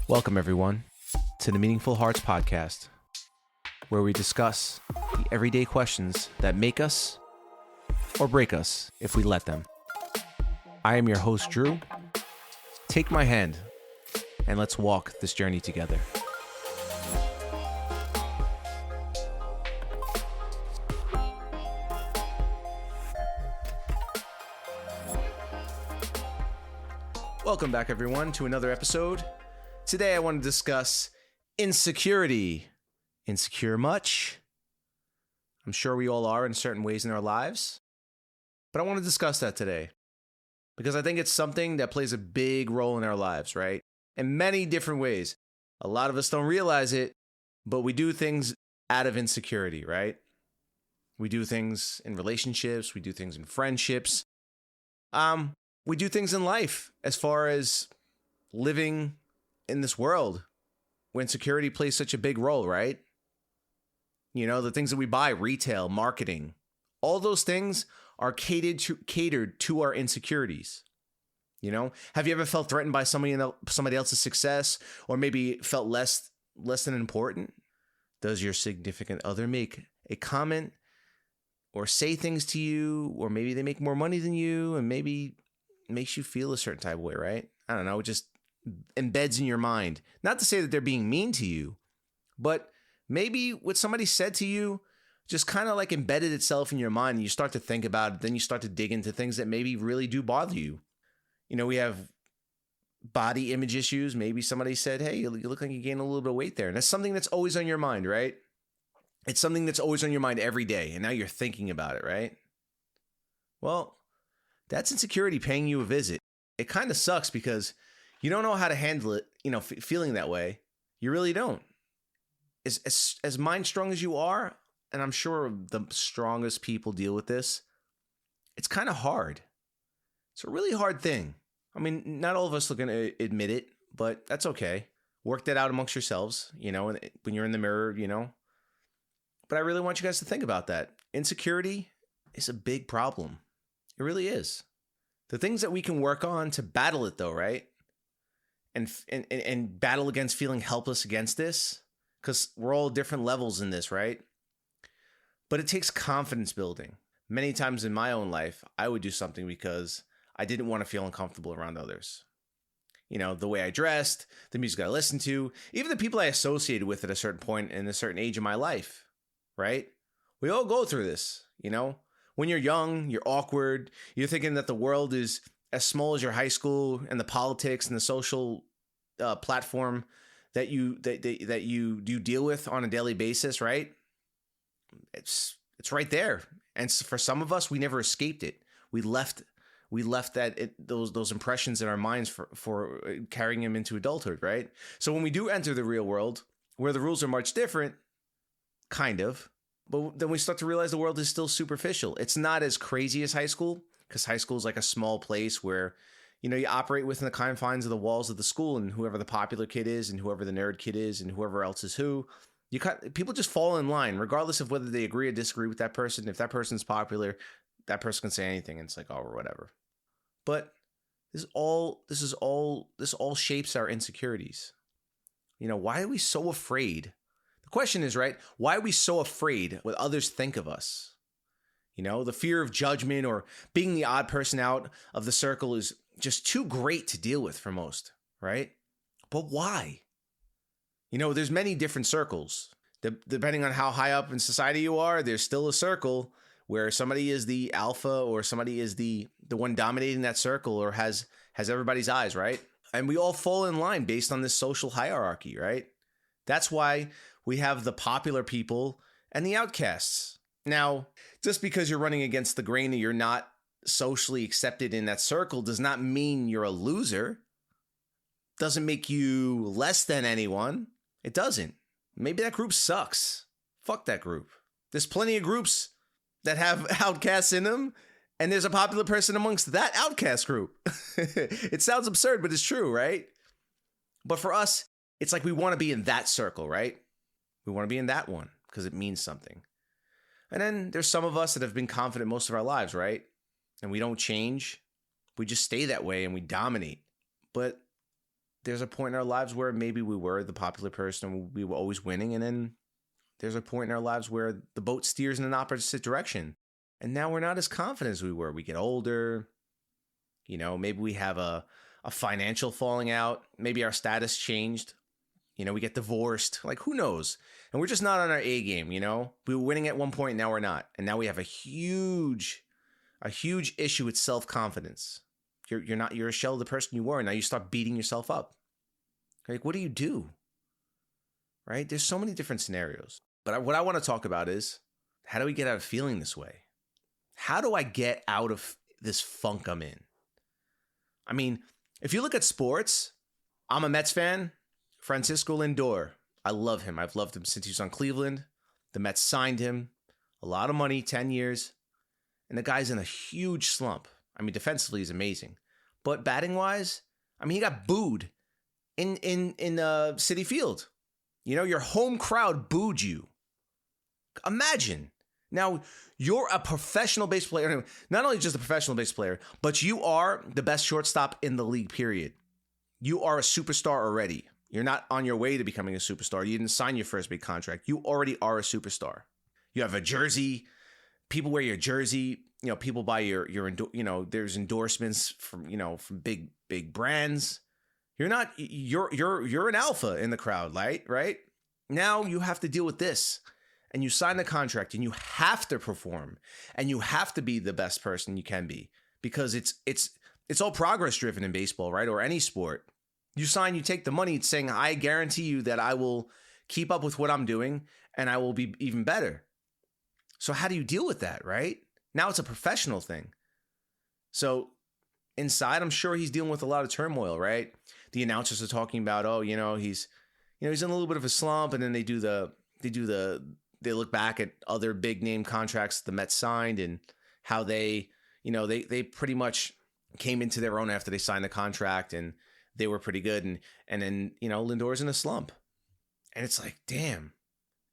Welcome, everyone, to the Meaningful Hearts Podcast, where we discuss the everyday questions that make us or break us if we let them. I am your host, Drew. Take my hand and let's walk this journey together. Welcome back, everyone, to another episode. Today, I want to discuss insecurity. Insecure much? I'm sure we all are in certain ways in our lives. But I want to discuss that today because I think it's something that plays a big role in our lives, right? In many different ways. A lot of us don't realize it, but we do things out of insecurity, right? We do things in relationships. We do things in friendships. We do things in life as far as living in this world when security plays such a big role, right? You know, the things that we buy, retail, marketing, all those things are catered to our insecurities. You know, have you ever felt threatened by somebody else's success, or maybe felt less than important? Does your significant other make a comment or say things to you, or maybe they make more money than you and maybe makes you feel a certain type of way, right? I don't know, it just embeds in your mind. Not to say that they're being mean to you, but maybe what somebody said to you just kind of like embedded itself in your mind, and you start to think about it. Then you start to dig into things that maybe really do bother you. You know, we have body image issues. Maybe somebody said, hey, you look like you gained a little bit of weight there. And that's something that's always on your mind, right? It's something that's always on your mind every day. And now you're thinking about it, right? Well, that's insecurity paying you a visit. It kind of sucks because you don't know how to handle it, you know, feeling that way. You really don't. As mind strong as you are, and I'm sure the strongest people deal with this, it's kind of hard. It's a really hard thing. I mean, not all of us are going to admit it, but that's okay. Work that out amongst yourselves, you know, when you're in the mirror, you know. But I really want you guys to think about that. Insecurity is a big problem. It really is. The things that we can work on to battle it, though, right? And battle against feeling helpless against this, because we're all different levels in this, right? But it takes confidence building. Many times in my own life, I would do something because I didn't want to feel uncomfortable around others. You know, the way I dressed, the music I listened to, even the people I associated with at a certain point in a certain age of my life, right? We all go through this, you know? When you're young, you're awkward, you're thinking that the world is as small as your high school, and the politics and the social platform that you deal with on a daily basis, right? It's right there. And for some of us, we never escaped it. We left those impressions in our minds for carrying them into adulthood, right? So when we do enter the real world, where the rules are much different, kind of, but then we start to realize the world is still superficial. It's not as crazy as high school, because high school is like a small place where, you know, you operate within the confines of the walls of the school, and whoever the popular kid is and whoever the nerd kid is and whoever else is who, people just fall in line regardless of whether they agree or disagree with that person. If that person's popular, that person can say anything and it's like, oh, or whatever. But this all shapes our insecurities. You know, why are we so afraid? The question is, right, why are we so afraid what others think of us? You know, the fear of judgment or being the odd person out of the circle is just too great to deal with for most, right? But why? You know, there's many different circles. Depending on how high up in society you are, there's still a circle where somebody is the alpha, or somebody is the one dominating that circle, or has everybody's eyes, right? And we all fall in line based on this social hierarchy, right? That's why we have the popular people and the outcasts. Now, just because you're running against the grain and you're not socially accepted in that circle does not mean you're a loser. Doesn't make you less than anyone. It doesn't. Maybe that group sucks. Fuck that group. There's plenty of groups that have outcasts in them, and there's a popular person amongst that outcast group. It sounds absurd, but it's true, right? But for us, it's like we want to be in that circle, right? We want to be in that one because it means something. And then there's some of us that have been confident most of our lives, right? And we don't change. We just stay that way and we dominate. But there's a point in our lives where maybe we were the popular person and we were always winning. And then there's a point in our lives where the boat steers in an opposite direction. And now we're not as confident as we were. We get older. Maybe we have a financial falling out. Maybe our status changed. We get divorced. Like, who knows? And we're just not on our A game, We were winning at one point, now we're not. And now we have a huge issue with self-confidence. You're a shell of the person you were, and now you start beating yourself up. Like, what do you do? Right? There's so many different scenarios. But what I want to talk about is, how do we get out of feeling this way? How do I get out of this funk I'm in? I mean, if you look at sports, I'm a Mets fan. Francisco Lindor, I love him. I've loved him since he was on Cleveland. The Mets signed him. A lot of money, 10 years. And the guy's in a huge slump. I mean, defensively, he's amazing. But batting-wise, I mean, he got booed in Citi Field. Your home crowd booed you. Imagine. Now, you're a professional base player. Not only just a professional base player, but you are the best shortstop in the league, period. You are a superstar already. You're not on your way to becoming a superstar. You didn't sign your first big contract. You already are a superstar. You have a jersey. People wear your jersey. People buy your there's endorsements from big brands. You're an alpha in the crowd, right? Now you have to deal with this. And you sign the contract and you have to perform and you have to be the best person you can be, because it's all progress driven in baseball, right? Or any sport. You sign, you take the money. It's saying, I guarantee you that I will keep up with what I'm doing and I will be even better. So how do you deal with that, right? Now it's a professional thing. So inside, I'm sure he's dealing with a lot of turmoil, right? The announcers are talking about, he's in a little bit of a slump, and then they look back at other big name contracts the Mets signed and how they pretty much came into their own after they signed the contract, and they were pretty good. And then, Lindor's in a slump. And it's like, damn.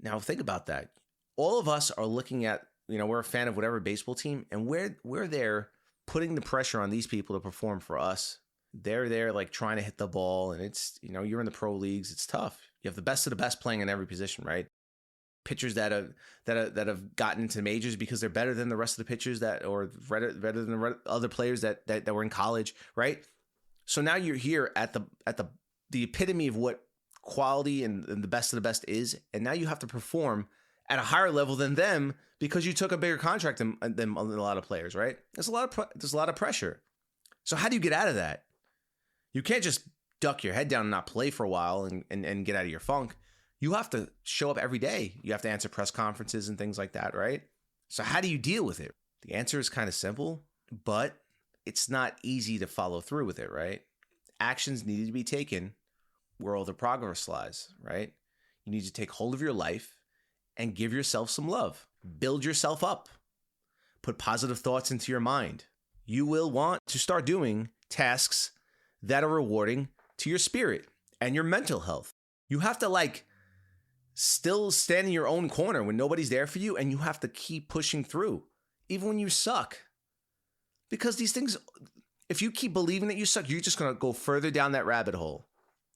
Now think about that. All of us are looking at, we're a fan of whatever baseball team, and we're there putting the pressure on these people to perform for us. They're there like trying to hit the ball, and it's, you're in the pro leagues. It's tough. You have the best of the best playing in every position, right? Pitchers that have gotten into majors because they're better than the rest of the pitchers or better than the other players that were in college, right? So now you're here at the epitome of what quality and the best of the best is, and now you have to perform at a higher level than them because you took a bigger contract than a lot of players, right? There's a lot of pressure. So how do you get out of that? You can't just duck your head down and not play for a while and get out of your funk. You have to show up every day. You have to answer press conferences and things like that, right? So how do you deal with it? The answer is kind of simple, but it's not easy to follow through with it, right? Actions need to be taken where all the progress lies, right? You need to take hold of your life and give yourself some love. Build yourself up. Put positive thoughts into your mind. You will want to start doing tasks that are rewarding to your spirit and your mental health. You have to still stand in your own corner when nobody's there for you, and you have to keep pushing through, even when you suck. Because these things, if you keep believing that you suck, you're just going to go further down that rabbit hole,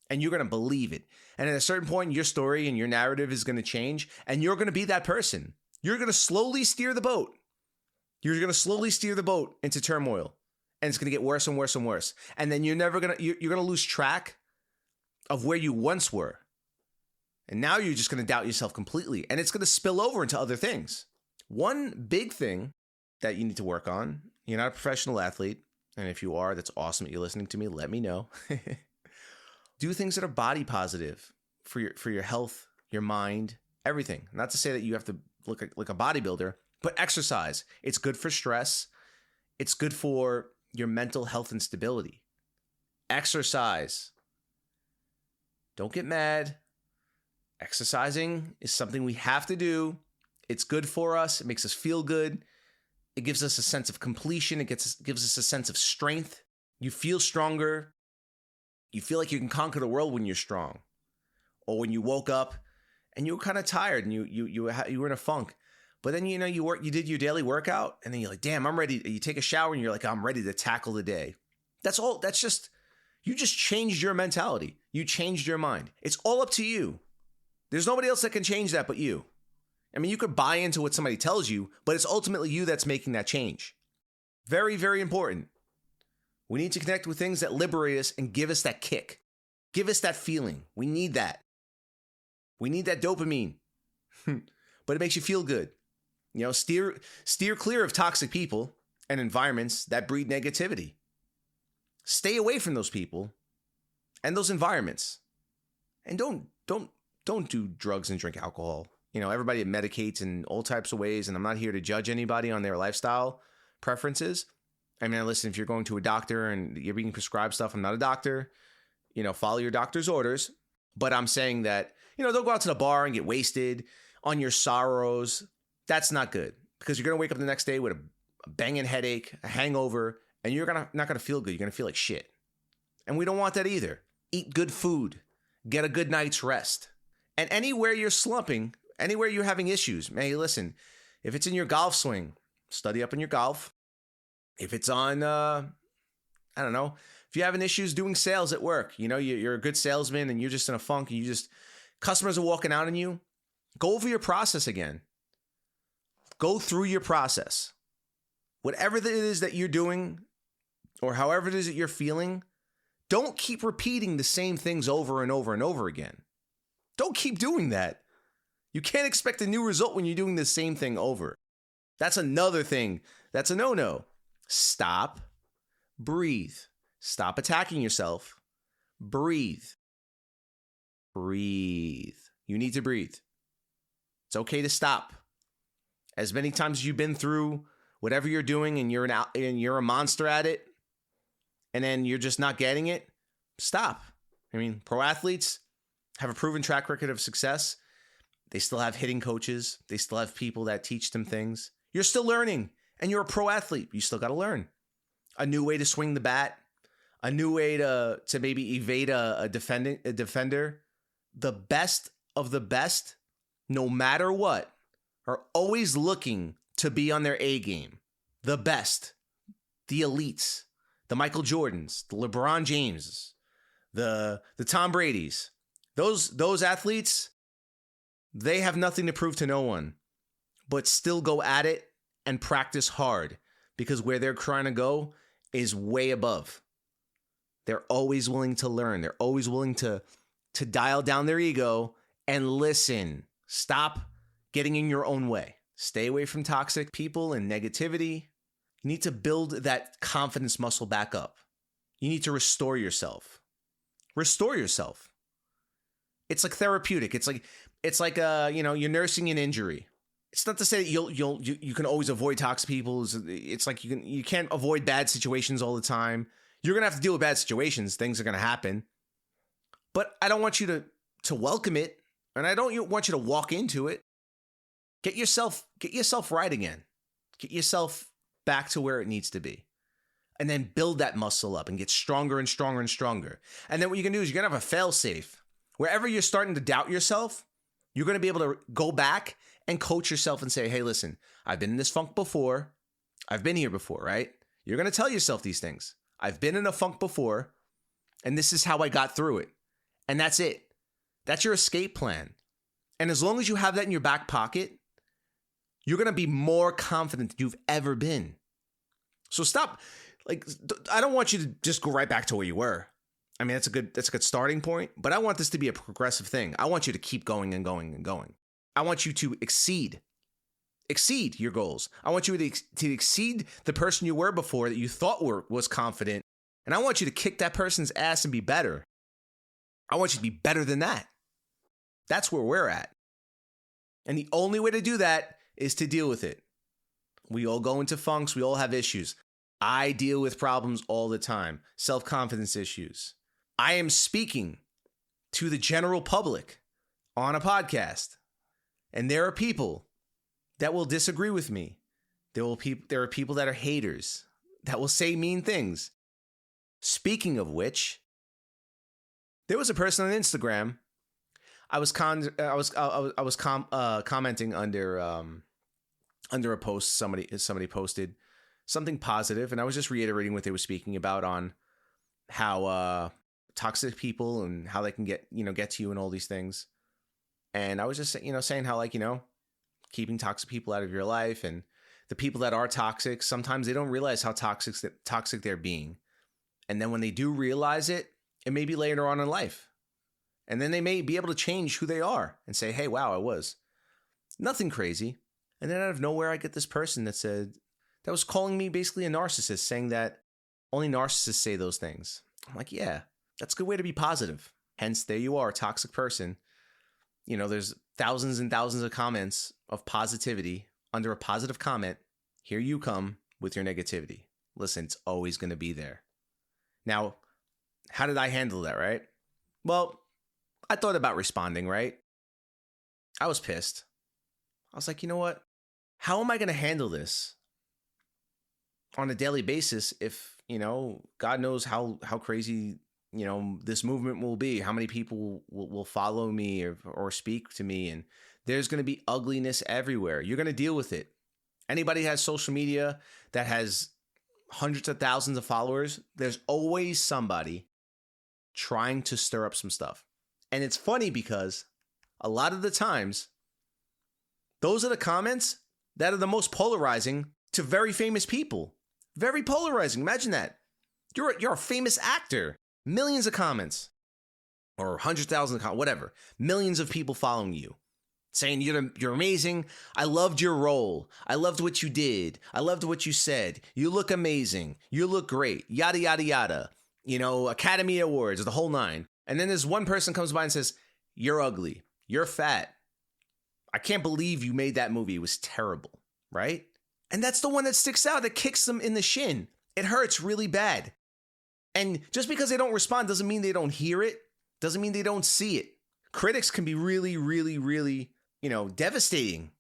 and you're going to believe it. And at a certain point, your story and your narrative is going to change, and you're going to be that person. You're going to slowly steer the boat. You're going to slowly steer the boat into turmoil, and it's going to get worse and worse and worse. And then you're going to lose track of where you once were. And now you're just going to doubt yourself completely. And it's going to spill over into other things. One big thing that you need to work on, you're not a professional athlete. And if you are, that's awesome that you're listening to me. Let me know. Do things that are body positive for your health, your mind, everything. Not to say that you have to look like a bodybuilder, but exercise. It's good for stress. It's good for your mental health and stability. Exercise. Don't get mad. Exercising is something we have to do. It's good for us. It makes us feel good. It gives us a sense of completion. It gives us a sense of strength. You feel stronger. You feel like you can conquer the world when you're strong. Or when you woke up and you were kind of tired and you were in a funk. But then, you did your daily workout, and then you're like, damn, I'm ready. You take a shower and you're like, I'm ready to tackle the day. That's all. That's just You just changed your mentality. You changed your mind. It's all up to you. There's nobody else that can change that but you. I mean, you could buy into what somebody tells you, but it's ultimately you that's making that change. Very, very important. We need to connect with things that liberate us and give us that kick. Give us that feeling. We need that. We need that dopamine. But it makes you feel good. You know, steer clear of toxic people and environments that breed negativity. Stay away from those people and those environments. And don't do drugs and drink alcohol. You know, everybody medicates in all types of ways, and I'm not here to judge anybody on their lifestyle preferences. I mean, listen, if you're going to a doctor and you're being prescribed stuff, I'm not a doctor. You know, follow your doctor's orders. But I'm saying that, you know, don't go out to the bar and get wasted on your sorrows. That's not good, because you're going to wake up the next day with a banging headache, a hangover, and you're not going to feel good. You're going to feel like shit. And we don't want that either. Eat good food. Get a good night's rest. And anywhere you're slumping, anywhere you're having issues, hey, listen, if it's in your golf swing, study up on your golf. If it's on, I don't know, if you're having issues doing sales at work, you know, you're a good salesman and you're just in a funk and customers are walking out on you, go over your process again. Go through your process. Whatever it is that you're doing or however it is that you're feeling, don't keep repeating the same things over and over and over again. Don't keep doing that. You can't expect a new result when you're doing the same thing over. That's another thing. That's a no-no. Stop. Breathe. Stop attacking yourself. Breathe. Breathe. You need to breathe. It's okay to stop. As many times as you've been through whatever you're doing and you're a monster at it, and then you're just not getting it, stop. I mean, pro athletes have a proven track record of success. They still have hitting coaches. They still have people that teach them things. You're still learning, and you're a pro athlete. You still got to learn a new way to swing the bat, a new way to maybe evade a defender. The best of the best, no matter what, are always looking to be on their A game. The best, the elites, the Michael Jordans, the LeBron James, the Tom Bradys. Those athletes, they have nothing to prove to no one, but still go at it and practice hard, because where they're trying to go is way above. They're always willing to learn. They're always willing to dial down their ego and listen. Stop getting in your own way. Stay away from toxic people and negativity. You need to build that confidence muscle back up. You need to restore yourself. Restore yourself. It's like therapeutic. It's like you're nursing an injury. It's not to say that you can always avoid toxic people. It's like you can't avoid bad situations all the time. You're gonna have to deal with bad situations. Things are gonna happen. But I don't want you to welcome it, and I don't want you to walk into it. Get yourself right again. Get yourself back to where it needs to be. And then build that muscle up and get stronger and stronger and stronger. And then what you can do is you're going to have a fail safe. Wherever you're starting to doubt yourself, you're going to be able to go back and coach yourself and say, hey, listen, I've been in this funk before. I've been here before, right? You're going to tell yourself these things. I've been in a funk before, and this is how I got through it. And that's it. That's your escape plan. And as long as you have that in your back pocket, you're going to be more confident than you've ever been. So stop. I don't want you to just go right back to where you were. I mean, that's a good starting point, but I want this to be a progressive thing. I want you to keep going and going and going. I want you to exceed your goals. I want you to exceed the person you were before that you thought was confident. And I want you to kick that person's ass and be better. I want you to be better than that. That's where we're at. And the only way to do that is to deal with it. We all go into funks. We all have issues. I deal with problems all the time. Self-confidence issues. I am speaking to the general public on a podcast. And there are people that will disagree with me. There are people that are haters that will say mean things. Speaking of which, there was a person on Instagram. I was commenting under a post somebody posted something positive, and I was just reiterating what they were speaking about on how toxic people and how they can get to you and all these things. And I was just saying how, like, keeping toxic people out of your life, and the people that are toxic, sometimes they don't realize how toxic they're being. And then when they do realize it, it may be later on in life. And then they may be able to change who they are and say, hey, wow, I was nothing crazy. And then out of nowhere, I get this person that was calling me basically a narcissist, saying that only narcissists say those things. I'm like, yeah, that's a good way to be positive. Hence, there you are, a toxic person. There's thousands and thousands of comments of positivity under a positive comment. Here you come with your negativity. Listen, it's always going to be there. Now, how did I handle that, right? Well, I thought about responding, right? I was pissed. I was like, you know what? How am I going to handle this on a daily basis if, God knows how crazy, this movement will be, how many people will follow me or speak to me, and there's going to be ugliness everywhere. You're going to deal with it. Anybody who has social media that has hundreds of thousands of followers, there's always somebody trying to stir up some stuff. And it's funny because a lot of the times, those are the comments that are the most polarizing to very famous people. Very polarizing. Imagine that. You're a famous actor. Millions of comments. Or 100,000 comments, whatever. Millions of people following you. Saying you're amazing. I loved your role. I loved what you did. I loved what you said. You look amazing. You look great. Yada, yada, yada. Academy Awards, the whole nine. And then this one person comes by and says, you're ugly. You're fat. I can't believe you made that movie. It was terrible, right? And that's the one that sticks out, that kicks them in the shin. It hurts really bad. And just because they don't respond doesn't mean they don't hear it, doesn't mean they don't see it. Critics can be really, really, really, devastating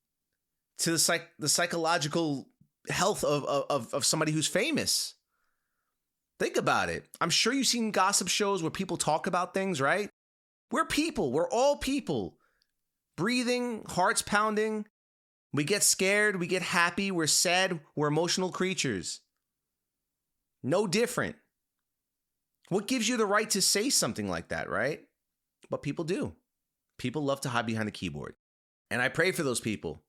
to the psychological health of somebody who's famous. Think about it. I'm sure you've seen gossip shows where people talk about things, right? We're people. We're all people. Breathing, hearts pounding. We get scared. We get happy. We're sad. We're emotional creatures. No different. What gives you the right to say something like that, right? But people do. People love to hide behind the keyboard. And I pray for those people.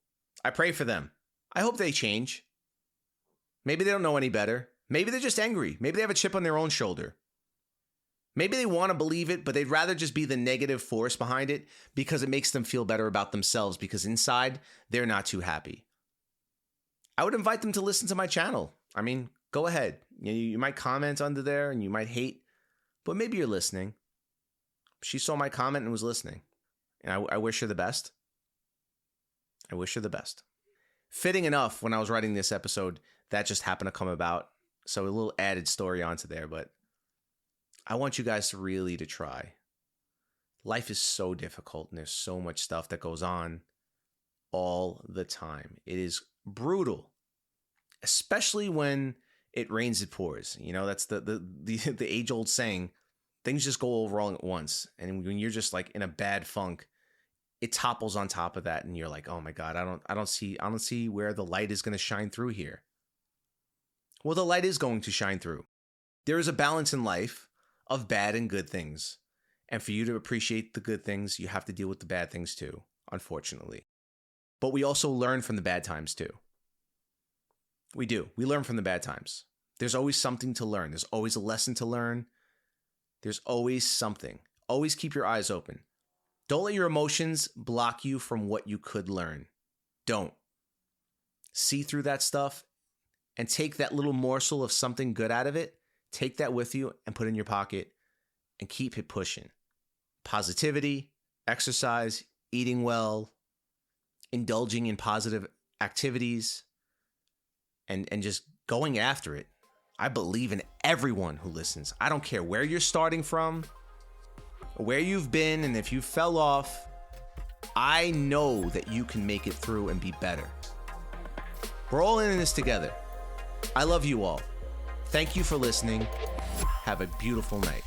I pray for them. I hope they change. Maybe they don't know any better. Maybe they're just angry. Maybe they have a chip on their own shoulder. Maybe they want to believe it, but they'd rather just be the negative force behind it because it makes them feel better about themselves, because inside, they're not too happy. I would invite them to listen to my channel. I mean, go ahead. You might comment under there and you might hate, but maybe you're listening. She saw my comment and was listening. And I wish her the best. I wish her the best. Fitting enough, when I was writing this episode, that just happened to come about. So a little added story onto there, but I want you guys to try. Life is so difficult and there's so much stuff that goes on all the time. It is brutal, especially when it rains, it pours. That's the age-old saying, things just go all wrong at once. And when you're just like in a bad funk, it topples on top of that and you're like, oh my God, I don't see where the light is going to shine through here. Well, the light is going to shine through. There is a balance in life of bad and good things. And for you to appreciate the good things, you have to deal with the bad things too, unfortunately. But we also learn from the bad times too. We do. We learn from the bad times. There's always something to learn. There's always a lesson to learn. There's always something. Always keep your eyes open. Don't let your emotions block you from what you could learn. Don't. See through that stuff and take that little morsel of something good out of it. Take that with you and put it in your pocket and keep it pushing. Positivity, exercise, eating well, indulging in positive activities, and just going after it. I believe in everyone who listens. I don't care where you're starting from, where you've been, and if you fell off, I know that you can make it through and be better. We're all in this together. I love you all. Thank you for listening. Have a beautiful night.